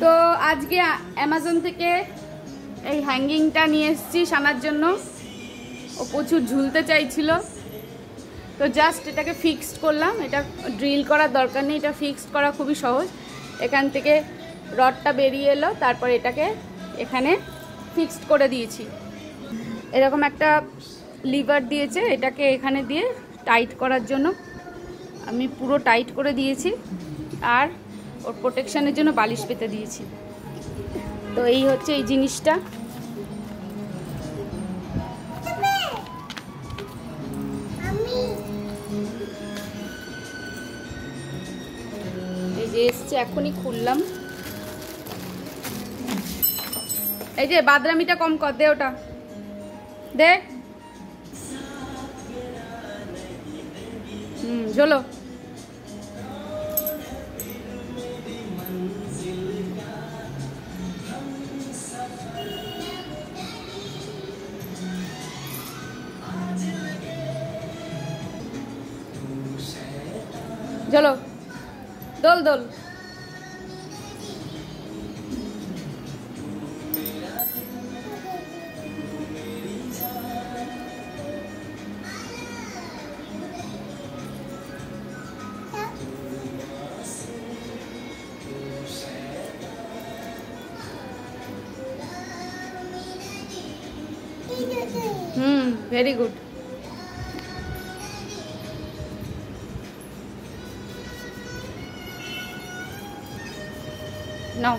তো আজকে অ্যামাজন থেকে এই হ্যাঙ্গিংটা নিয়ে এসেছি সানার জন্য। ও প্রচুর ঝুলতে চাইছিল, তো জাস্ট এটাকে ফিক্সড করলাম। এটা ড্রিল করার দরকার নেই, এটা ফিক্সড করা খুবই সহজ। এখান থেকে রডটা বেরিয়ে এলো, তারপর এটাকে এখানে ফিক্সড করে দিয়েছি। এরকম একটা লিভার দিয়েছে, এটাকে এখানে দিয়ে টাইট করার জন্য আমি পুরো টাইট করে দিয়েছি, আর ওর প্রোটেকশানের জন্য বালিশ পেতে দিয়েছি। তো এই হচ্ছে এই জিনিসটা। এই যে এসছে, এখনই খুললাম। এই যে বাদরামিটা কম কর দে, ওটা দে। চলো। চলো দোল দোল। Very good. নাও।